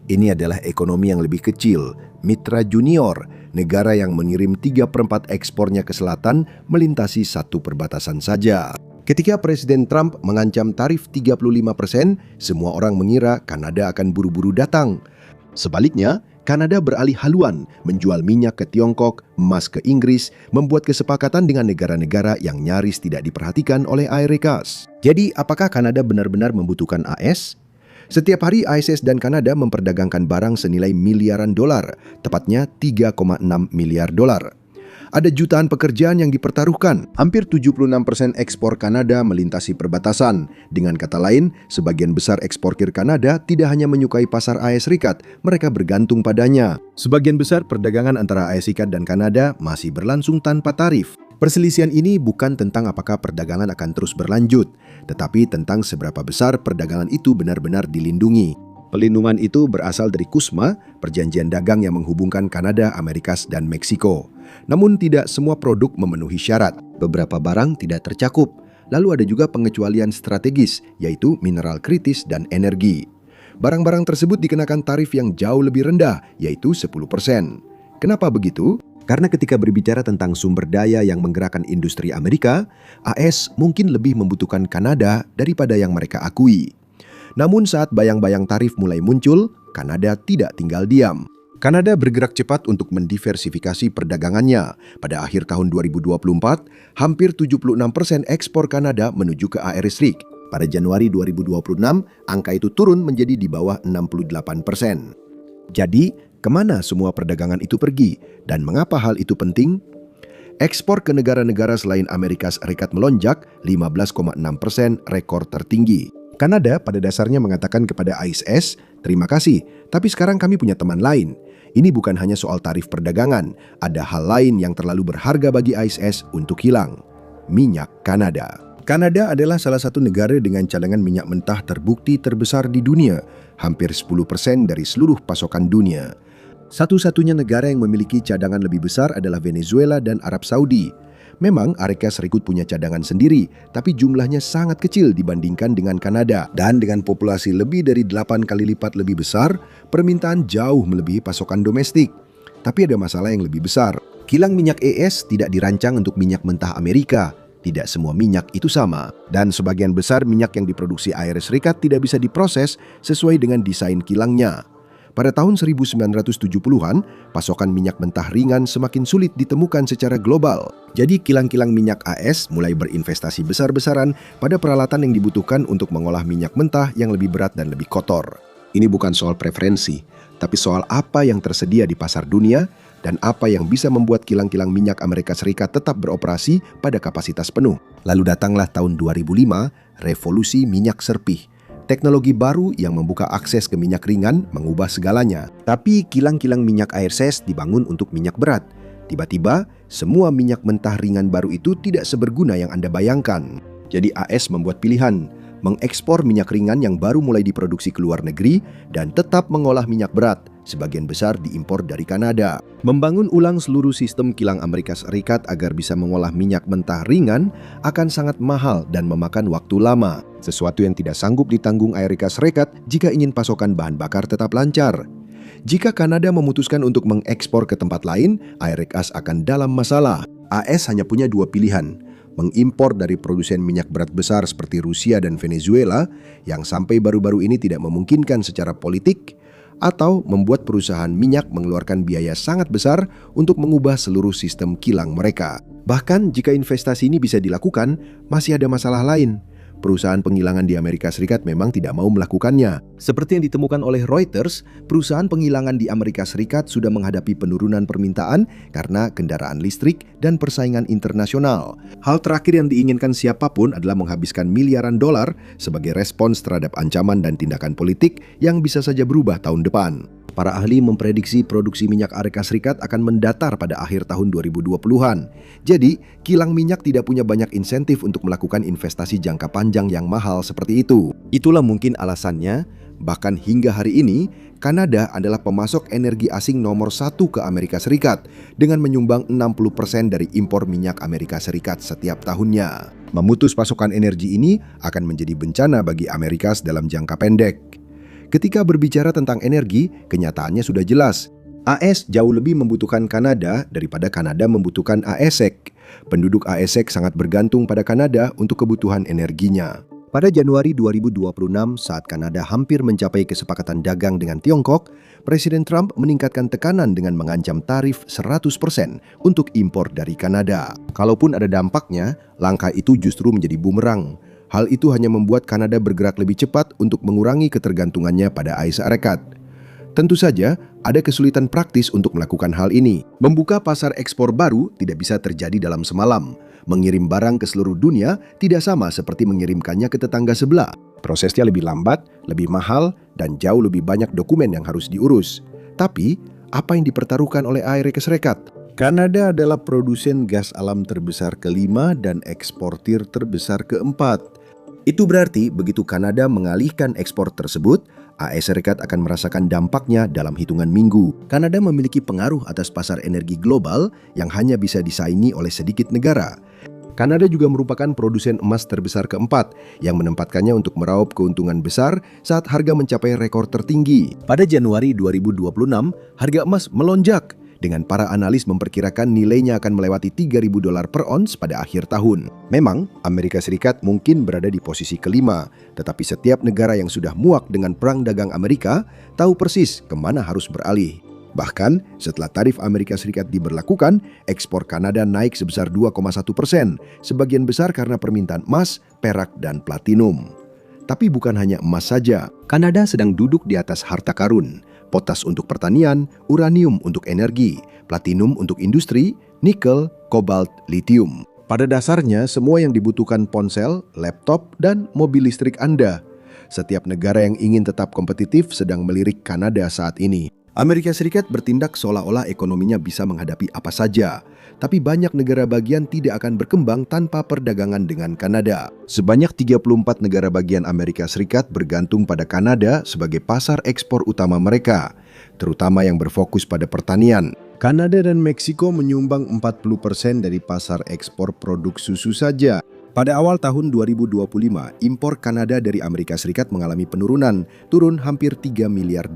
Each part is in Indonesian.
Ini adalah ekonomi yang lebih kecil, mitra junior, negara yang mengirim 3/4 ekspornya ke selatan melintasi satu perbatasan saja. Ketika Presiden Trump mengancam tarif 35%, semua orang mengira Kanada akan buru-buru datang. Sebaliknya, Kanada beralih haluan menjual minyak ke Tiongkok, emas ke Inggris, membuat kesepakatan dengan negara-negara yang nyaris tidak diperhatikan oleh Amerikas. Jadi, apakah Kanada benar-benar membutuhkan AS? Setiap hari ISS dan Kanada memperdagangkan barang senilai miliaran dolar, tepatnya 3,6 miliar dolar. Ada jutaan pekerjaan yang dipertaruhkan. Hampir 76% ekspor Kanada melintasi perbatasan. Dengan kata lain, sebagian besar eksportir Kanada tidak hanya menyukai pasar AS Serikat, mereka bergantung padanya. Sebagian besar perdagangan antara AS Serikat dan Kanada masih berlangsung tanpa tarif. Perselisihan ini bukan tentang apakah perdagangan akan terus berlanjut, tetapi tentang seberapa besar perdagangan itu benar-benar dilindungi. Pelindungan itu berasal dari KUSMA, perjanjian dagang yang menghubungkan Kanada, Amerika, dan Meksiko. Namun tidak semua produk memenuhi syarat. Beberapa barang tidak tercakup. Lalu ada juga pengecualian strategis, yaitu mineral kritis dan energi. Barang-barang tersebut dikenakan tarif yang jauh lebih rendah, yaitu 10%. Kenapa begitu? Karena ketika berbicara tentang sumber daya yang menggerakkan industri Amerika, AS mungkin lebih membutuhkan Kanada daripada yang mereka akui. Namun saat bayang-bayang tarif mulai muncul, Kanada tidak tinggal diam. Kanada bergerak cepat untuk mendiversifikasi perdagangannya. Pada akhir tahun 2024, hampir 76% ekspor Kanada menuju ke AS. Pada Januari 2026, angka itu turun menjadi di bawah 68%. Jadi, kemana semua perdagangan itu pergi? Dan mengapa hal itu penting? Ekspor ke negara-negara selain Amerika Serikat melonjak 15,6%, rekor tertinggi. Kanada pada dasarnya mengatakan kepada ISS, terima kasih, tapi sekarang kami punya teman lain. Ini bukan hanya soal tarif perdagangan, ada hal lain yang terlalu berharga bagi ISS untuk hilang. Minyak Kanada. Kanada adalah salah satu negara dengan cadangan minyak mentah terbukti terbesar di dunia, hampir 10% dari seluruh pasokan dunia. Satu-satunya negara yang memiliki cadangan lebih besar adalah Venezuela dan Arab Saudi. Memang Amerika Serikat punya cadangan sendiri, tapi jumlahnya sangat kecil dibandingkan dengan Kanada. Dan dengan populasi lebih dari 8 kali lipat lebih besar, permintaan jauh melebihi pasokan domestik. Tapi ada masalah yang lebih besar. Kilang minyak ES tidak dirancang untuk minyak mentah Amerika. Tidak semua minyak itu sama. Dan sebagian besar minyak yang diproduksi AS Serikat tidak bisa diproses sesuai dengan desain kilangnya. Pada tahun 1970-an, pasokan minyak mentah ringan semakin sulit ditemukan secara global. Jadi kilang-kilang minyak AS mulai berinvestasi besar-besaran pada peralatan yang dibutuhkan untuk mengolah minyak mentah yang lebih berat dan lebih kotor. Ini bukan soal preferensi, tapi soal apa yang tersedia di pasar dunia dan apa yang bisa membuat kilang-kilang minyak Amerika Serikat tetap beroperasi pada kapasitas penuh. Lalu datanglah tahun 2005, revolusi minyak serpih. Teknologi baru yang membuka akses ke minyak ringan mengubah segalanya. Tapi kilang-kilang minyak AS dibangun untuk minyak berat. Tiba-tiba, semua minyak mentah ringan baru itu tidak seberguna yang Anda bayangkan. Jadi AS membuat pilihan, mengekspor minyak ringan yang baru mulai diproduksi ke luar negeri dan tetap mengolah minyak berat, sebagian besar diimpor dari Kanada. Membangun ulang seluruh sistem kilang Amerika Serikat agar bisa mengolah minyak mentah ringan akan sangat mahal dan memakan waktu lama. Sesuatu yang tidak sanggup ditanggung Amerika Serikat jika ingin pasokan bahan bakar tetap lancar. Jika Kanada memutuskan untuk mengekspor ke tempat lain, Amerika akan dalam masalah. AS hanya punya dua pilihan, mengimpor dari produsen minyak berat besar seperti Rusia dan Venezuela yang sampai baru-baru ini tidak memungkinkan secara politik, atau membuat perusahaan minyak mengeluarkan biaya sangat besar untuk mengubah seluruh sistem kilang mereka. Bahkan jika investasi ini bisa dilakukan, masih ada masalah lain. Perusahaan penggilangan di Amerika Serikat memang tidak mau melakukannya. Seperti yang ditemukan oleh Reuters, perusahaan penggilangan di Amerika Serikat sudah menghadapi penurunan permintaan karena kendaraan listrik dan persaingan internasional. Hal terakhir yang diinginkan siapapun adalah menghabiskan miliaran dolar sebagai respons terhadap ancaman dan tindakan politik yang bisa saja berubah tahun depan. Para ahli memprediksi produksi minyak Amerika Serikat akan mendatar pada akhir tahun 2020-an. Jadi, kilang minyak tidak punya banyak insentif untuk melakukan investasi jangka panjang yang mahal seperti itu. Itulah mungkin alasannya, bahkan hingga hari ini, Kanada adalah pemasok energi asing nomor 1 ke Amerika Serikat dengan menyumbang 60% dari impor minyak Amerika Serikat setiap tahunnya. Memutus pasokan energi ini akan menjadi bencana bagi Amerika dalam jangka pendek. Ketika berbicara tentang energi, kenyataannya sudah jelas. AS jauh lebih membutuhkan Kanada daripada Kanada membutuhkan ASEC. Penduduk ASEC sangat bergantung pada Kanada untuk kebutuhan energinya. Pada Januari 2026, saat Kanada hampir mencapai kesepakatan dagang dengan Tiongkok, Presiden Trump meningkatkan tekanan dengan mengancam tarif 100% untuk impor dari Kanada. Kalaupun ada dampaknya, langkah itu justru menjadi bumerang. Hal itu hanya membuat Kanada bergerak lebih cepat untuk mengurangi ketergantungannya pada AS. Tentu saja, ada kesulitan praktis untuk melakukan hal ini. Membuka pasar ekspor baru tidak bisa terjadi dalam semalam. Mengirim barang ke seluruh dunia tidak sama seperti mengirimkannya ke tetangga sebelah. Prosesnya lebih lambat, lebih mahal, dan jauh lebih banyak dokumen yang harus diurus. Tapi, apa yang dipertaruhkan oleh Amerika Serikat? Kanada adalah produsen gas alam terbesar kelima dan eksportir terbesar keempat. Itu berarti begitu Kanada mengalihkan ekspor tersebut, AS Serikat akan merasakan dampaknya dalam hitungan minggu. Kanada memiliki pengaruh atas pasar energi global yang hanya bisa disaingi oleh sedikit negara. Kanada juga merupakan produsen emas terbesar keempat yang menempatkannya untuk meraup keuntungan besar saat harga mencapai rekor tertinggi. Pada Januari 2026, harga emas melonjak dengan para analis memperkirakan nilainya akan melewati $3.000 per ons pada akhir tahun. Memang, Amerika Serikat mungkin berada di posisi kelima, tetapi setiap negara yang sudah muak dengan perang dagang Amerika tahu persis kemana harus beralih. Bahkan, setelah tarif Amerika Serikat diberlakukan, ekspor Kanada naik sebesar 2,1%, sebagian besar karena permintaan emas, perak, dan platinum. Tapi bukan hanya emas saja, Kanada sedang duduk di atas harta karun. Potas untuk pertanian, uranium untuk energi, platinum untuk industri, nikel, kobalt, litium. Pada dasarnya, semua yang dibutuhkan ponsel, laptop, dan mobil listrik Anda. Setiap negara yang ingin tetap kompetitif sedang melirik Kanada saat ini. Amerika Serikat bertindak seolah-olah ekonominya bisa menghadapi apa saja. Tapi banyak negara bagian tidak akan berkembang tanpa perdagangan dengan Kanada. Sebanyak 34 negara bagian Amerika Serikat bergantung pada Kanada sebagai pasar ekspor utama mereka, terutama yang berfokus pada pertanian. Kanada dan Meksiko menyumbang 40% dari pasar ekspor produk susu saja. Pada awal tahun 2025, impor Kanada dari Amerika Serikat mengalami penurunan, turun hampir $3 miliar.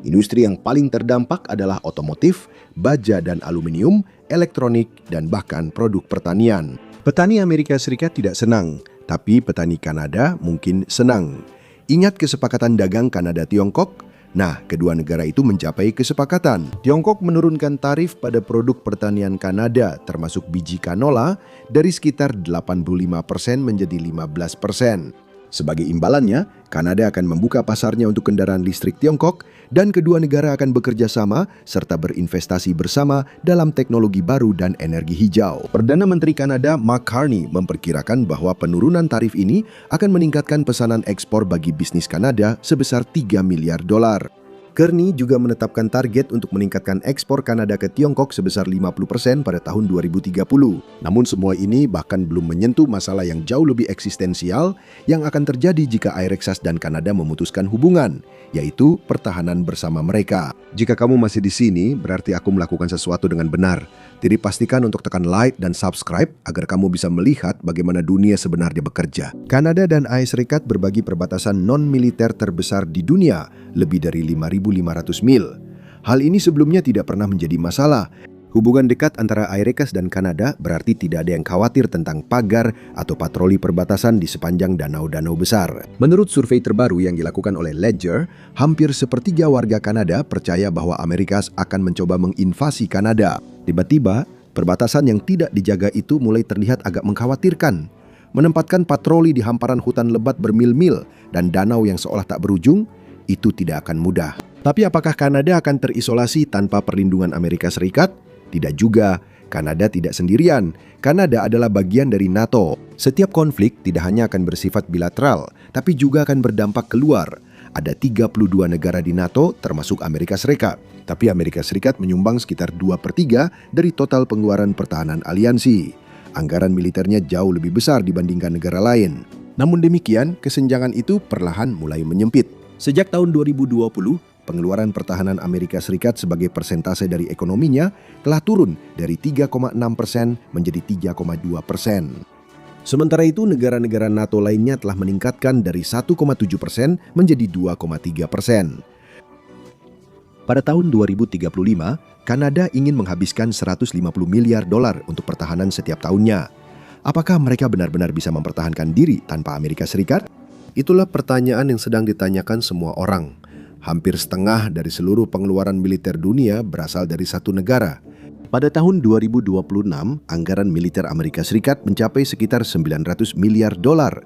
Industri yang paling terdampak adalah otomotif, baja dan aluminium, elektronik, dan bahkan produk pertanian. Petani Amerika Serikat tidak senang, tapi petani Kanada mungkin senang. Ingat kesepakatan dagang Kanada-Tiongkok? Nah, kedua negara itu mencapai kesepakatan. Tiongkok menurunkan tarif pada produk pertanian Kanada, termasuk biji kanola, dari sekitar 85% menjadi 15%. Sebagai imbalannya, Kanada akan membuka pasarnya untuk kendaraan listrik Tiongkok dan kedua negara akan bekerja sama serta berinvestasi bersama dalam teknologi baru dan energi hijau. Perdana Menteri Kanada Mark Carney memperkirakan bahwa penurunan tarif ini akan meningkatkan pesanan ekspor bagi bisnis Kanada sebesar $3 miliar. Carney juga menetapkan target untuk meningkatkan ekspor Kanada ke Tiongkok sebesar 50% pada tahun 2030. Namun semua ini bahkan belum menyentuh masalah yang jauh lebih eksistensial yang akan terjadi jika Amerika dan Kanada memutuskan hubungan, yaitu pertahanan bersama mereka. Jika kamu masih di sini, berarti aku melakukan sesuatu dengan benar. Jadi pastikan untuk tekan like dan subscribe agar kamu bisa melihat bagaimana dunia sebenarnya bekerja. Kanada dan AS Serikat berbagi perbatasan non-militer terbesar di dunia, lebih dari 5.500 mil. Hal ini sebelumnya tidak pernah menjadi masalah. Hubungan dekat antara Amerika dan Kanada berarti tidak ada yang khawatir tentang pagar atau patroli perbatasan di sepanjang danau-danau besar. Menurut survei terbaru yang dilakukan oleh Ledger, hampir sepertiga warga Kanada percaya bahwa Amerika akan mencoba menginvasi Kanada. Tiba-tiba, perbatasan yang tidak dijaga itu mulai terlihat agak mengkhawatirkan. Menempatkan patroli di hamparan hutan lebat bermil-mil dan danau yang seolah tak berujung, itu tidak akan mudah. Tapi apakah Kanada akan terisolasi tanpa perlindungan Amerika Serikat? Tidak juga. Kanada tidak sendirian. Kanada adalah bagian dari NATO. Setiap konflik tidak hanya akan bersifat bilateral, tapi juga akan berdampak keluar. Ada 32 negara di NATO termasuk Amerika Serikat. Tapi Amerika Serikat menyumbang sekitar 2/3 dari total pengeluaran pertahanan aliansi. Anggaran militernya jauh lebih besar dibandingkan negara lain. Namun demikian, kesenjangan itu perlahan mulai menyempit. Sejak tahun 2020, pengeluaran pertahanan Amerika Serikat sebagai persentase dari ekonominya telah turun dari 3,6% menjadi 3,2%. Sementara itu, negara-negara NATO lainnya telah meningkatkan dari 1,7% menjadi 2,3%. Pada tahun 2035, Kanada ingin menghabiskan 150 miliar dolar untuk pertahanan setiap tahunnya. Apakah mereka benar-benar bisa mempertahankan diri tanpa Amerika Serikat? Itulah pertanyaan yang sedang ditanyakan semua orang. Hampir setengah dari seluruh pengeluaran militer dunia berasal dari satu negara. Pada tahun 2026, anggaran militer Amerika Serikat mencapai sekitar 900 miliar dolar.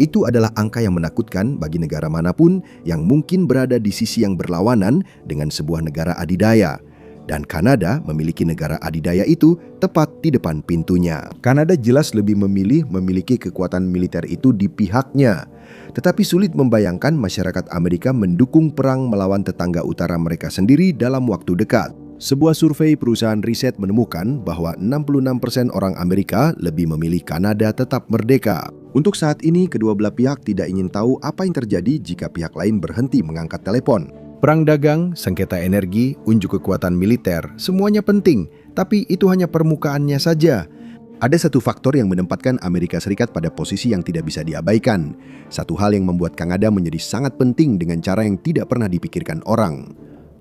Itu adalah angka yang menakutkan bagi negara manapun yang mungkin berada di sisi yang berlawanan dengan sebuah negara adidaya. Dan Kanada memiliki negara adidaya itu tepat di depan pintunya. Kanada jelas lebih memilih memiliki kekuatan militer itu di pihaknya. Tetapi sulit membayangkan masyarakat Amerika mendukung perang melawan tetangga utara mereka sendiri dalam waktu dekat. Sebuah survei perusahaan riset menemukan bahwa 66% orang Amerika lebih memilih Kanada tetap merdeka. Untuk saat ini, kedua belah pihak tidak ingin tahu apa yang terjadi jika pihak lain berhenti mengangkat telepon. Perang dagang, sengketa energi, unjuk kekuatan militer, semuanya penting, tapi itu hanya permukaannya saja. Ada satu faktor yang menempatkan Amerika Serikat pada posisi yang tidak bisa diabaikan. Satu hal yang membuat Kanada menjadi sangat penting dengan cara yang tidak pernah dipikirkan orang.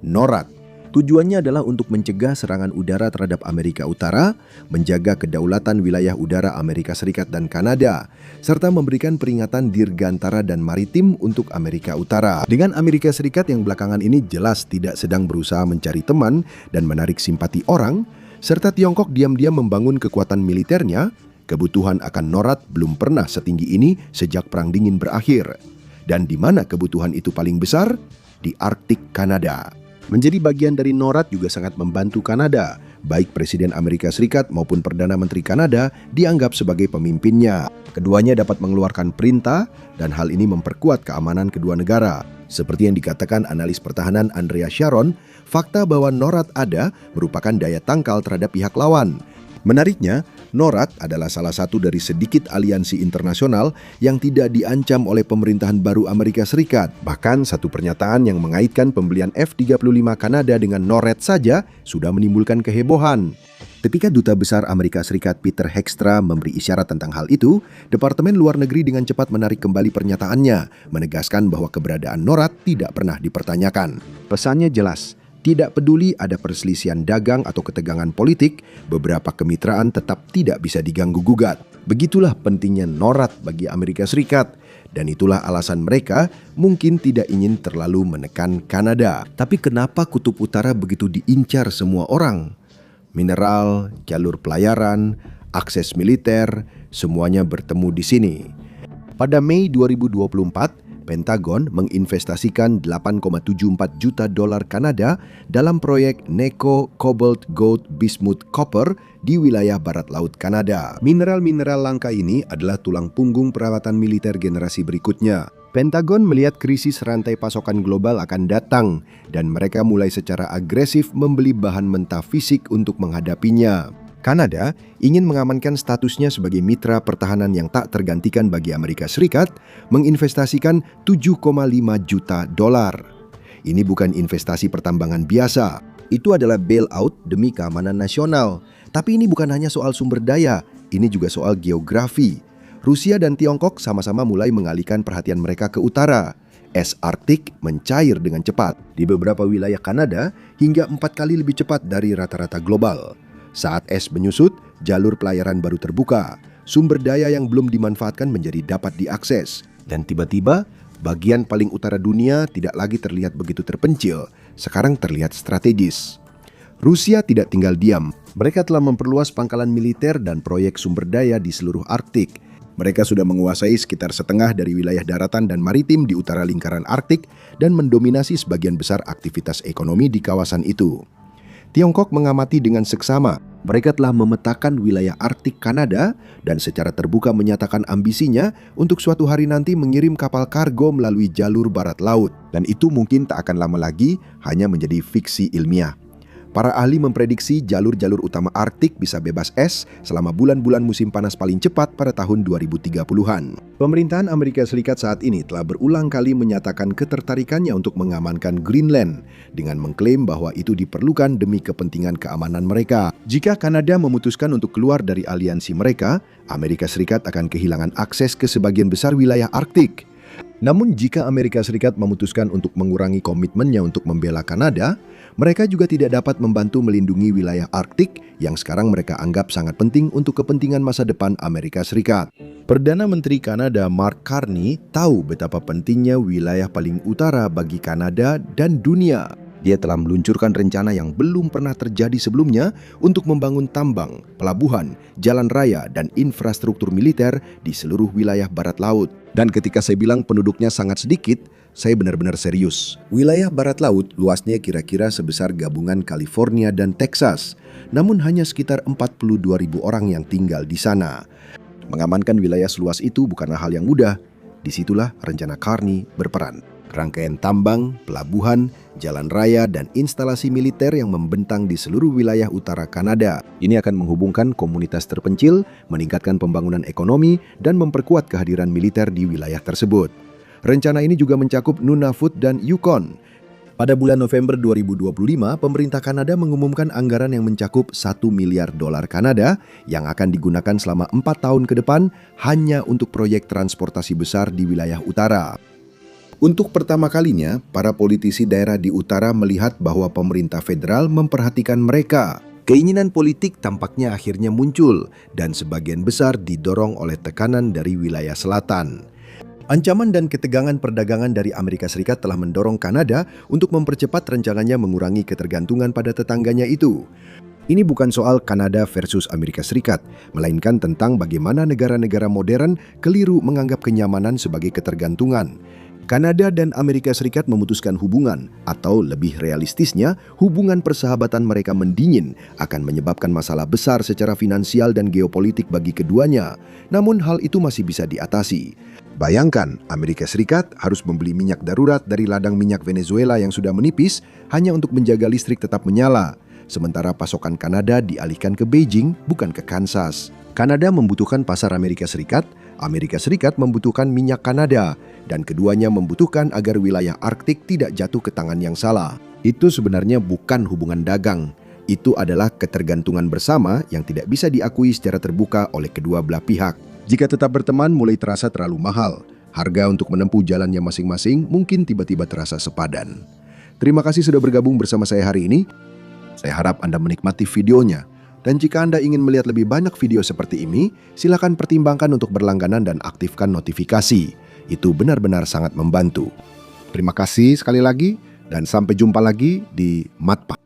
NORAD. Tujuannya adalah untuk mencegah serangan udara terhadap Amerika Utara, menjaga kedaulatan wilayah udara Amerika Serikat dan Kanada, serta memberikan peringatan dirgantara dan maritim untuk Amerika Utara. Dengan Amerika Serikat yang belakangan ini jelas tidak sedang berusaha mencari teman dan menarik simpati orang, serta Tiongkok diam-diam membangun kekuatan militernya, kebutuhan akan NORAD belum pernah setinggi ini sejak Perang Dingin berakhir. Dan di mana kebutuhan itu paling besar? Di Arktik Kanada. Menjadi bagian dari NORAD juga sangat membantu Kanada. Baik Presiden Amerika Serikat maupun Perdana Menteri Kanada dianggap sebagai pemimpinnya. Keduanya dapat mengeluarkan perintah dan hal ini memperkuat keamanan kedua negara. Seperti yang dikatakan analis pertahanan Andrea Sharon, fakta bahwa NORAD ada merupakan daya tangkal terhadap pihak lawan. Menariknya, NORAD adalah salah satu dari sedikit aliansi internasional yang tidak diancam oleh pemerintahan baru Amerika Serikat. Bahkan satu pernyataan yang mengaitkan pembelian F-35 Kanada dengan NORAD saja sudah menimbulkan kehebohan. Ketika Duta Besar Amerika Serikat Peter Hoekstra memberi isyarat tentang hal itu, Departemen Luar Negeri dengan cepat menarik kembali pernyataannya, menegaskan bahwa keberadaan NORAD tidak pernah dipertanyakan. Pesannya jelas. Tidak peduli ada perselisihan dagang atau ketegangan politik, beberapa kemitraan tetap tidak bisa diganggu-gugat. Begitulah pentingnya NORAD bagi Amerika Serikat. Dan itulah alasan mereka mungkin tidak ingin terlalu menekan Kanada. Tapi kenapa Kutub Utara begitu diincar semua orang? Mineral, jalur pelayaran, akses militer, semuanya bertemu di sini. Pada Mei 2024, Pentagon menginvestasikan 8,74 juta dolar Kanada dalam proyek Neko Cobalt Gold Bismuth Copper di wilayah barat laut Kanada. Mineral-mineral langka ini adalah tulang punggung peralatan militer generasi berikutnya. Pentagon melihat krisis rantai pasokan global akan datang dan mereka mulai secara agresif membeli bahan mentah fisik untuk menghadapinya. Kanada ingin mengamankan statusnya sebagai mitra pertahanan yang tak tergantikan bagi Amerika Serikat, menginvestasikan 7,5 juta dolar. Ini bukan investasi pertambangan biasa, itu adalah bailout demi keamanan nasional. Tapi ini bukan hanya soal sumber daya, ini juga soal geografi. Rusia dan Tiongkok sama-sama mulai mengalihkan perhatian mereka ke utara. Es Arktik mencair dengan cepat di beberapa wilayah Kanada hingga 4 kali lebih cepat dari rata-rata global. Saat es menyusut, jalur pelayaran baru terbuka, sumber daya yang belum dimanfaatkan menjadi dapat diakses. Dan tiba-tiba, bagian paling utara dunia tidak lagi terlihat begitu terpencil, sekarang terlihat strategis. Rusia tidak tinggal diam, mereka telah memperluas pangkalan militer dan proyek sumber daya di seluruh Arktik. Mereka sudah menguasai sekitar setengah dari wilayah daratan dan maritim di utara lingkaran Arktik dan mendominasi sebagian besar aktivitas ekonomi di kawasan itu. Tiongkok mengamati dengan seksama. Mereka telah memetakan wilayah Arktik Kanada dan secara terbuka menyatakan ambisinya untuk suatu hari nanti mengirim kapal kargo melalui jalur barat laut. Dan itu mungkin tak akan lama lagi hanya menjadi fiksi ilmiah. Para ahli memprediksi jalur-jalur utama Arktik bisa bebas es selama bulan-bulan musim panas paling cepat pada tahun 2030-an. Pemerintahan Amerika Serikat saat ini telah berulang kali menyatakan ketertarikannya untuk mengamankan Greenland dengan mengklaim bahwa itu diperlukan demi kepentingan keamanan mereka. Jika Kanada memutuskan untuk keluar dari aliansi mereka, Amerika Serikat akan kehilangan akses ke sebagian besar wilayah Arktik. Namun jika Amerika Serikat memutuskan untuk mengurangi komitmennya untuk membela Kanada, mereka juga tidak dapat membantu melindungi wilayah Arktik yang sekarang mereka anggap sangat penting untuk kepentingan masa depan Amerika Serikat. Perdana Menteri Kanada Mark Carney tahu betapa pentingnya wilayah paling utara bagi Kanada dan dunia. Dia telah meluncurkan rencana yang belum pernah terjadi sebelumnya untuk membangun tambang, pelabuhan, jalan raya, dan infrastruktur militer di seluruh wilayah barat laut. Dan ketika saya bilang penduduknya sangat sedikit, saya benar-benar serius. Wilayah barat laut luasnya kira-kira sebesar gabungan California dan Texas, namun hanya sekitar 42.000 orang yang tinggal di sana. Mengamankan wilayah seluas itu bukanlah hal yang mudah. Disitulah rencana Carney berperan. Rangkaian tambang, pelabuhan, jalan raya, dan instalasi militer yang membentang di seluruh wilayah utara Kanada. Ini akan menghubungkan komunitas terpencil, meningkatkan pembangunan ekonomi, dan memperkuat kehadiran militer di wilayah tersebut. Rencana ini juga mencakup Nunavut dan Yukon. Pada bulan November 2025, pemerintah Kanada mengumumkan anggaran yang mencakup $1 miliar Kanada yang akan digunakan selama 4 tahun ke depan hanya untuk proyek transportasi besar di wilayah utara. Untuk pertama kalinya, para politisi daerah di utara melihat bahwa pemerintah federal memperhatikan mereka. Keinginan politik tampaknya akhirnya muncul dan sebagian besar didorong oleh tekanan dari wilayah selatan. Ancaman dan ketegangan perdagangan dari Amerika Serikat telah mendorong Kanada untuk mempercepat rencananya mengurangi ketergantungan pada tetangganya itu. Ini bukan soal Kanada versus Amerika Serikat, melainkan tentang bagaimana negara-negara modern keliru menganggap kenyamanan sebagai ketergantungan. Kanada dan Amerika Serikat memutuskan hubungan, atau lebih realistisnya, hubungan persahabatan mereka mendingin akan menyebabkan masalah besar secara finansial dan geopolitik bagi keduanya. Namun hal itu masih bisa diatasi. Bayangkan, Amerika Serikat harus membeli minyak darurat dari ladang minyak Venezuela yang sudah menipis hanya untuk menjaga listrik tetap menyala. Sementara pasokan Kanada dialihkan ke Beijing, bukan ke Kansas. Kanada membutuhkan pasar Amerika Serikat membutuhkan minyak Kanada, dan keduanya membutuhkan agar wilayah Arktik tidak jatuh ke tangan yang salah. Itu sebenarnya bukan hubungan dagang. Itu adalah ketergantungan bersama yang tidak bisa diakui secara terbuka oleh kedua belah pihak. Jika tetap berteman mulai terasa terlalu mahal, harga untuk menempuh jalannya masing-masing mungkin tiba-tiba terasa sepadan. Terima kasih sudah bergabung bersama saya hari ini. Saya harap Anda menikmati videonya. Dan jika Anda ingin melihat lebih banyak video seperti ini, silakan pertimbangkan untuk berlangganan dan aktifkan notifikasi. Itu benar-benar sangat membantu. Terima kasih sekali lagi, dan sampai jumpa lagi di Matpa.